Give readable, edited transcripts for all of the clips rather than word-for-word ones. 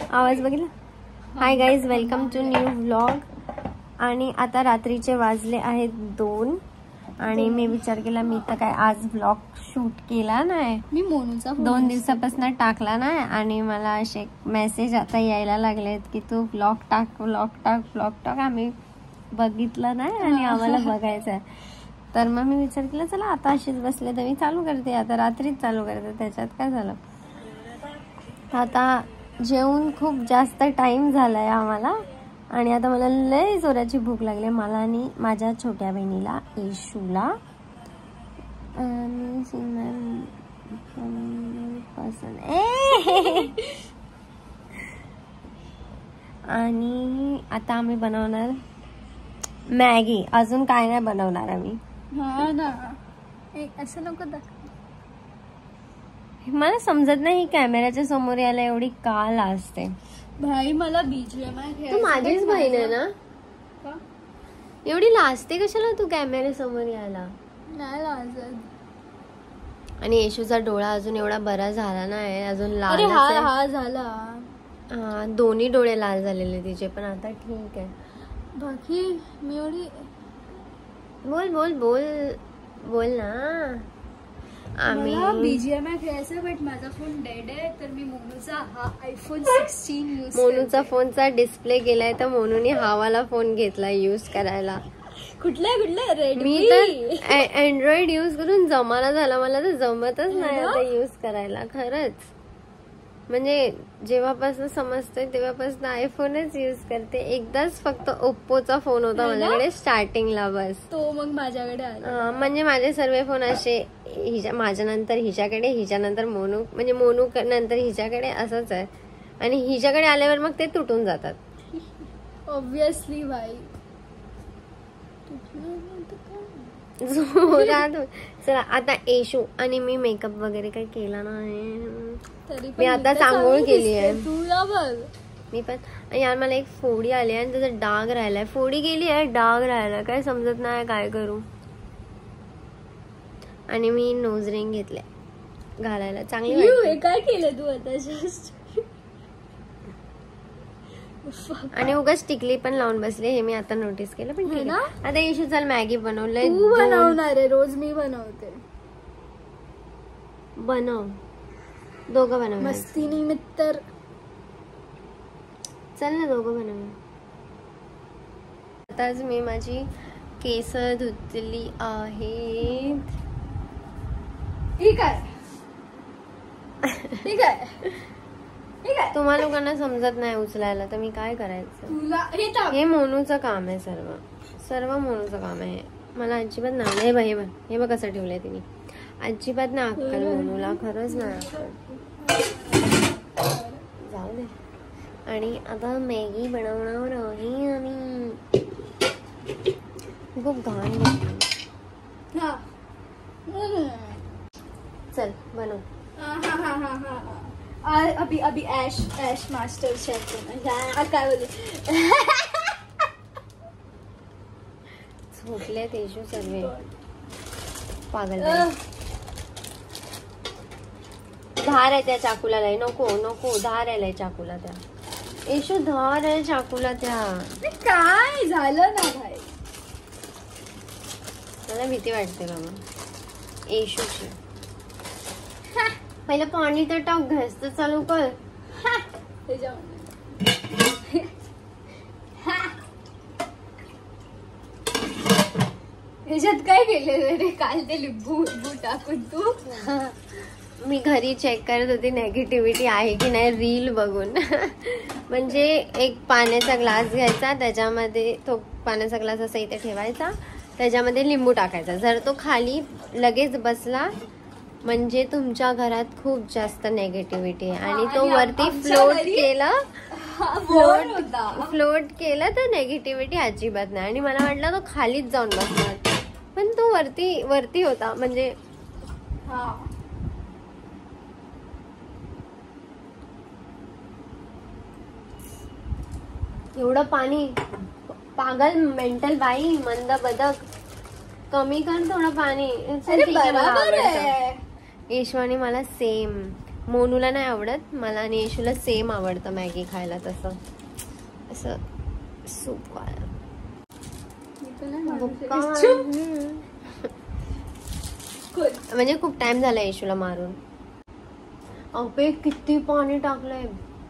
आवाज बघितला. Hi guys, welcome to new vlog. आणि आता रात्रीचे वाजले आहेत 2 आणि मी विचार केला मी तर काय आज व्लॉग शूट केला नाही. मी मोनूचा 2 दिवसापासून टाकला नाही आणि मला असे मेसेज आता यायला लागलेत की तू व्लॉग टाक व्लॉग टाक व्लॉग टाक. आम्ही बघितलं नाही आणि आम्हाला बघायचं आहे. तर मग मी विचार केला चला आता अशीच बसले तर मी चालू करते. आता रात्रीच चालू करते, त्याच्यात काय झालं. आता जेवून खूप जास्त टाइम झालाय आम्हाला आणि आता मला लय जोराची भूक लागली मला आणि माझ्या छोट्या बहिणीला येशूला. आणि आता आम्ही बनवणार मॅगी. अजून काय नाही बनवणार आम्ही. हा ना, असं नको दाखव. मला समजत नाही कॅमेऱ्याच्या समोर यायला एवढी का लाजते. भाई मला बीजीएम तू माझीच बहीण आहे ना, एवढी लाजते कशाला तू कॅमेऱ्या समोर यायला. नाही लाजत. आणि येशूचा डोळा अजून एवढा बरा झाला नाही, अजून लाल. हा झाला. हा, दोन्ही डोळे लाल झालेले तिचे, पण आता ठीक आहे. बाकी मी एवढी बोल बोल बोल बोल ना. आम्ही बीजीएम खेळायचं बट माझा फोन डेड आहे तर मी मोनूचा हा आयफोन 16 यूज. मोनूचा फोनचा डिस्प्ले गेलाय तर मोनूने हा वाला फोन घेतला यूज करायला. कुठला रेडमी. मी तर अँड्रॉइड यूज करून जमाना झाला, मला तर जमतच नाही आता यूज करायला खरंच. म्हणजे जेव्हापासून समजतंय तेव्हापासून आयफोनच यूज करते. एकदाच फक्त ओप्पोचा फोन होता माझ्याकडे स्टार्टिंगला, बस तो मग माझ्याकडे आला. म्हणजे माझे सर्व फोन असे माझ्या नंतर हिच्याकडे, हिच्यानंतर मोनू, म्हणजे मोनू नंतर हिच्याकडे असंच आहे. आणि हिच्याकडे आल्यावर मग ते तुटून जातात ऑब्विसली. भाई जोरात. चला आता येशू आणि मी मेकअप वगैरे काही केला नाही, मी आता आंघोळ केली आहे. तुला बघ मी पण यार मला एक फोडी आली आहे आणि त्याचा डाग राहिलाय. फोडी गेली आहे, डाग राहिला, काय समजत नाही काय करू. आणि मी नोज रिंग घेतले घालायला, चांगली. काय केलं तू आता जस्ट. आणि उगाच टिकली पण लावून बसले, हे मी आता नोटीस केलं. पण ठीक आहे. आता येशू चल मॅगी बनवलंय. तू बनवणार आहे, रोज मी बनवते. बनव, दोघं बनव मस्ती निमित्त. चल ना दोघं बनव. आताच मी माझी केस धुतली आहेत. ठीक आहे ठीक आहे. तुम्हा लोकांना समजत नाही उचलायला तर मी काय करायचं. हे मोनूचं काम आहे, सर्व मोनूचं काम आहे. मला अजिबात नाही. हे बघ कसं ठेवलंय तिने. अजिबात ना अक्कल मोनूला, खरंच ना जाऊ दे. आणि आता मॅगी बनवणार आहे आम्ही. खूप घाण चल बनव. अभी ऐश मास्टर शेफ काय बोलू. झोपले तेजू सर्वे पागल. धार आहे त्या चाकूला. नको नको, धार आहे चाकूला त्या. येशू धार आहे चाकूला त्या. काय झालं ना भाई, मला भीती वाटते बाबा येशूची. पहिलं पाणी तर टाक, गॅस तर चालू कर. ह्याच्यात काय केलेलं रे काल ते लिंबू टाकून तू. मी घरी चेक करत होती नेगेटिव्हिटी आहे की नाही रील बघून. म्हणजे एक पाण्याचा ग्लास घ्यायचा, त्याच्यामध्ये तो पाण्याचा ग्लास असा इथे ठेवायचा, त्याच्यामध्ये लिंबू टाकायचा. जर तो खाली लगेच बसला म्हणजे तुमच्या घरात खूप जास्त नेगेटिव्हिटी आहे. आणि तो वरती फ्लोट केला तर नेगेटिव्हिटी अजिबात नाही. आणि मला वाटलं तो खालीच जाऊन बसणार, पण तो वरती होता. म्हणजे एवढं पाणी, पागल मेंटल बाई, मंद बदक, कमी कर थोडं पाणी. येशवानी मला सेम मोनूला नाही आवडत, मला आणि येशूला सेम आवडतं मॅगी खायला तसं असं सूप वाला. म्हणजे खूप टाइम झाला येशूला मारून. अबे किती पाणी टाकलंय.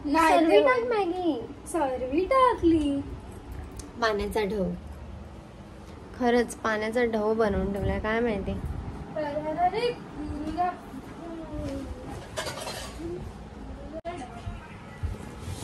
सर्वी टाक मॅगी. सर्वी टाकली. पाण्याचा ढव, खरंच पाण्याचा ढव बनवून ठेवलाय काय माहिती.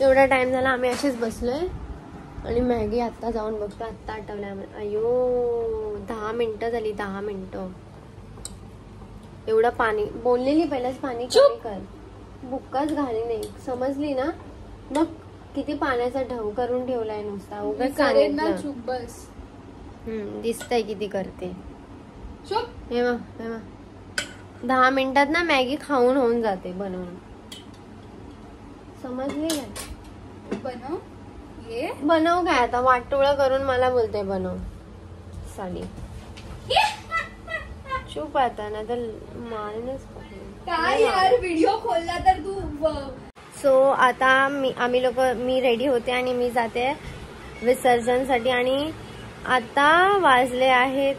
एवढा टाइम झाला आम्ही असेच बसलोय आणि मॅगी आत्ता जाऊन बघतो. आत्ता आठवलंय आम्हाला. अयो 10 मिनिटं झाली. 10 मिनिटं. एवढं पाणी बोललेली पहिल्याच पाणी कमी कर. बुक्काच घाली नाही समजली ना. मग किती पाण्याचा ढव करून ठेवलाय नुसता. उगाच सांगितलं. चुप बस. दिसतंय किती करते. हे बघ 10 मिनिटात ना मॅगी खाऊन होऊन जाते बनवून. समजली काय. बनव काय आता. वाटोळं करून मला बोलते बनव. साडी चुप आता ना तर मारणच काय यार. व्हिडिओ खोलला तर तू. सो आता मी रेडी होते आणि मी जाते विसर्जनसाठी. आणि आता वाजले आहेत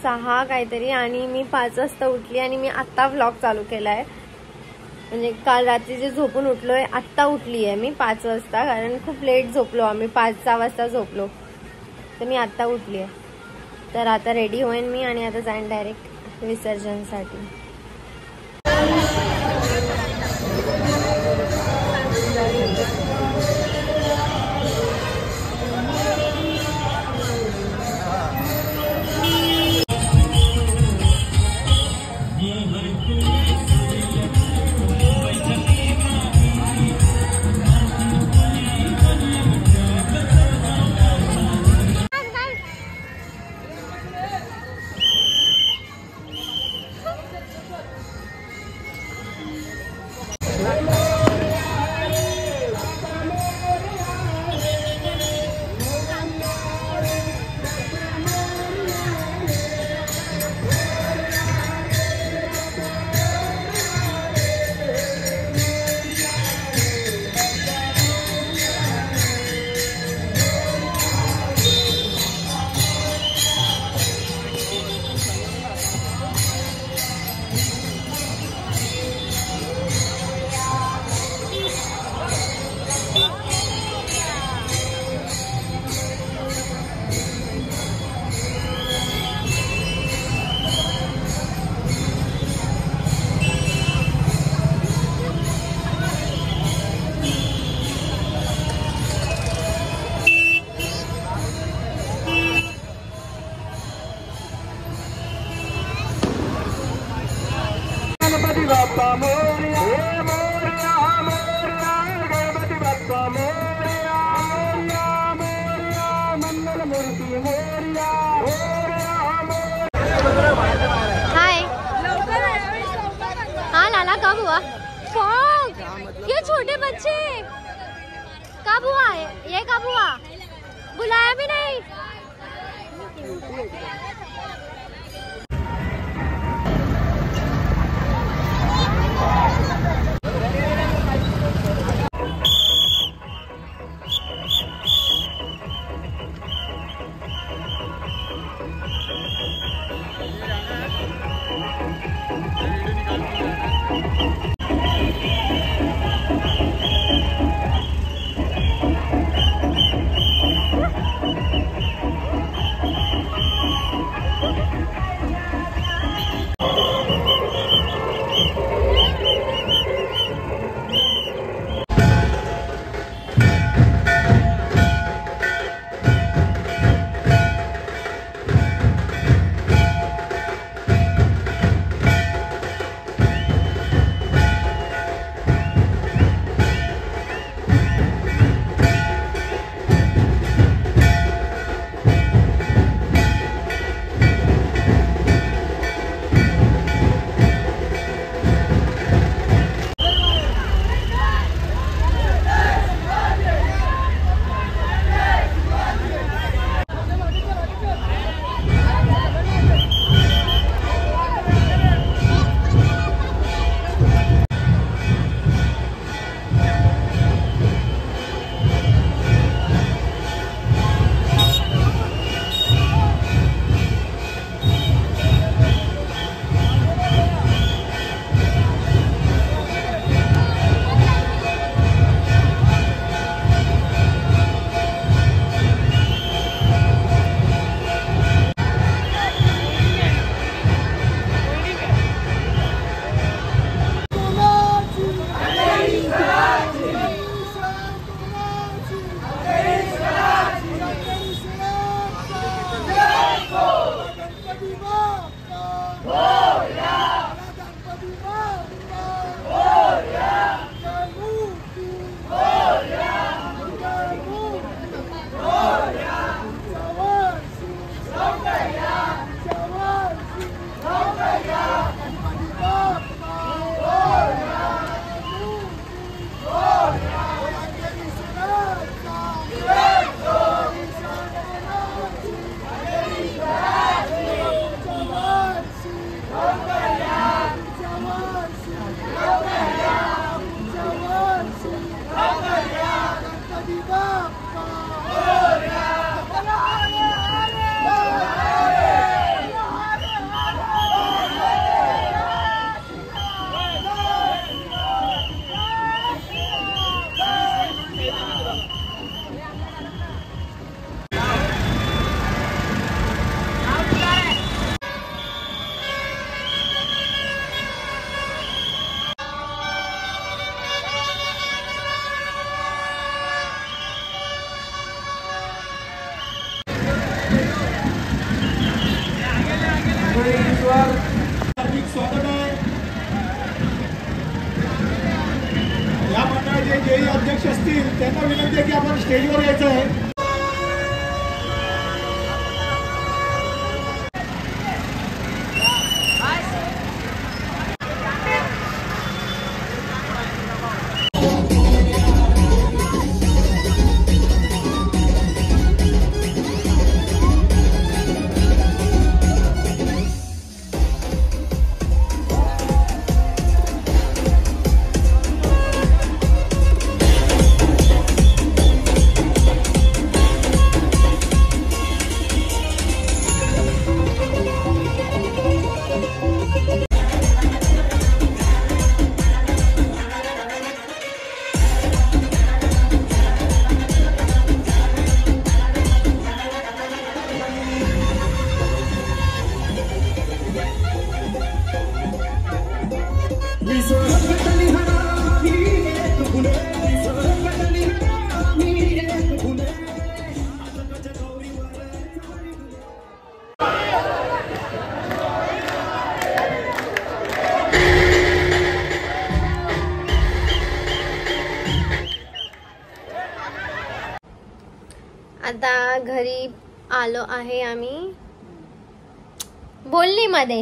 6 काहीतरी आणि मी 5 वाजता उठली आणि मी आत्ता व्लॉग चालू केलाय. म्हणजे काल रात्री जे झोपून उठलोय आत्ता उठली आहे मी 5 वाजता, कारण खूप लेट झोपलो आम्ही. 5-6 वाजता झोपलो तर मी आत्ता उठली आहे. तर आता रेडी होईन मी आणि आता जाईन डायरेक्ट विसर्जनसाठी. हाय. हाँ लाला कब हुआ. ये छोटे बच्चे कब हुआ है. ये कब हुआ. बुलाया भी नहीं. त्यांना विनंती आहे की आपण स्टेजवर यायचं आहे. आता घरी आलो आहे आम्ही. बोलली मध्ये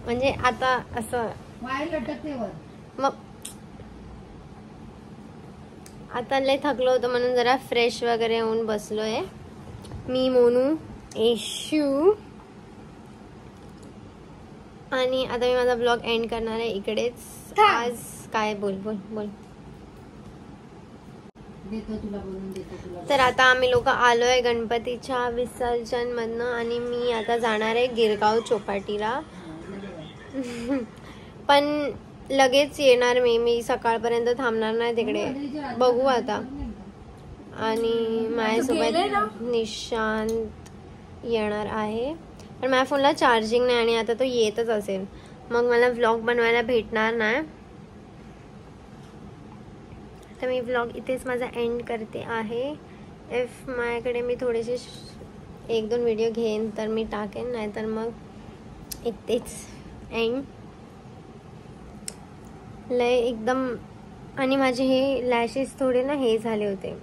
म्हणजे आता असं मग आता लय थकलो होतो म्हणून जरा फ्रेश वगैरे होऊन बसलोय मी, मोनू, येशू. आणि आता मी माझा ब्लॉग एंड करणार आहे इकडेच. आज काय बोल बोल बोल. तर आता आम्ही लोक आलोय गणपतीच्या विसर्जन मधनं आणि मी आता जाणार आहे गिरगाव चौपाटीला. पण लगेच येणार मी सकाळपर्यंत थांबणार नाही तिकडे, बघू आता. आणि माझ्यासोबत निशांत येणार आहे, पण माझ्या फोनला चार्जिंग नाही आणि आता तो येतच असेल, मग मला व्लॉग बनवायला भेटणार नाही. तर मी व्लॉग इथेच माझा एंड करते आहे. इफ माझ्याकडे मी थोडेसे 1-2 व्हिडिओ घेईन तर मी टाकेन, नाहीतर मग इथेच एंड. लय एकदम. आणि माझे हे लॅशेस थोडे ना हे झाले होते,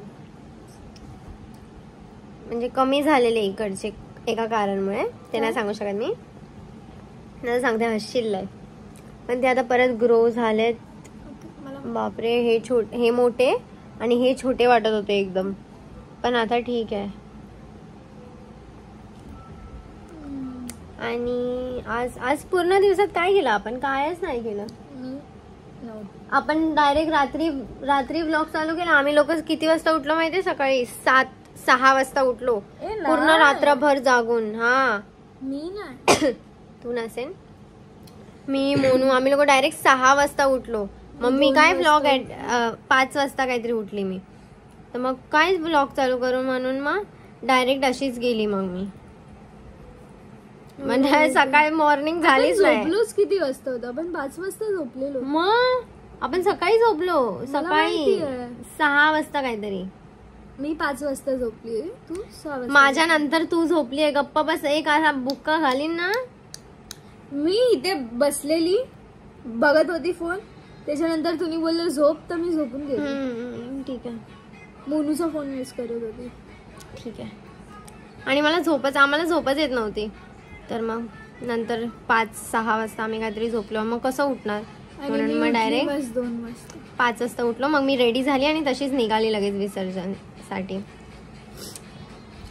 म्हणजे कमी झालेले इकडचे एका कारणमुळे. ते नाही सांगू शकत मी, नाही सांगते हसशील लय. पण ते आता परत ग्रो झालेत. बापरे, हे मोठे आणि हे छोटे वाटत होते एकदम, पण आता ठीक आहे. आणि आज पूर्ण दिवसात काय केलं आपण? कायच नाही केलं आपण. डायरेक्ट रात्री व्लॉग चालू केला. आम्ही लोक किती वाजता उठलो माहितीये? सकाळी 6 वाजता उठलो, पूर्ण रात्रभर जागून. हा मी नाही तू नसेल, मी, मोनू, आम्ही लोक डायरेक्ट 6 वाजता उठलो. मम्मी काय व्लॉग 5 वाजता काहीतरी उठली मी, तर मग काय व्लॉग चालू करू म्हणून मग डायरेक्ट अशीच गेली. मग मी म्हणजे सकाळी मॉर्निंग झालीच नाही. झोपलोच किती वाजता होता? आपण 5 वाजता झोपलेलो. मग आपण सकाळी झोपलो, सकाळी 6 वाजता काहीतरी. मी 5 वाजता झोपली, तू 6 वाजता. माझ्या नंतर तू झोपली आहे. गप्पा बस. एक असा बुक्का घालीन ना. मी इथे बसलेली बघत होती फोन, त्याच्यानंतर तुम्ही बोलले झोप, तर मी झोपून गेली. ठीक आहे. मोनूचा फोन यूज करत होती. ठीक आहे. आणि आम्हाला झोपच येत नव्हती, तर मग नंतर 5-6 वाजता आम्ही काहीतरी झोपलो. मग कसं उठणार, म्हणून मग डायरेक्ट 2 वाजता 5 वाजता उठलो. मग मी रेडी झाली आणि तशीच निघाली लगेच विसर्जन साठी.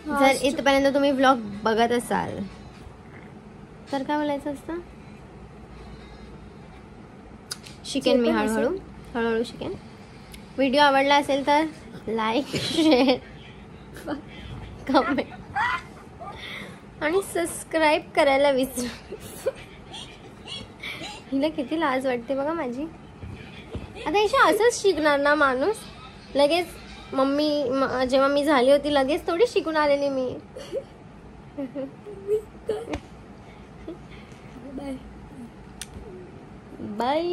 जर इथपर्यंत तुम्ही व्लॉग बघत असाल तर काय बोलायचं असतं? शिकेन मी, हळूहळू शिकेन. व्हिडिओ आवडला असेल तर लाईक, शेअर, कमेंट आणि सबस्क्राईब करायला विसरू. हिला किती लाज वाटते बघा माझी. आता हिच्या असंच शिकणार ना माणूस लगेच. मम्मी जेव्हा मी झाली होती लगेच थोडी शिकून आलेली मी. बाय.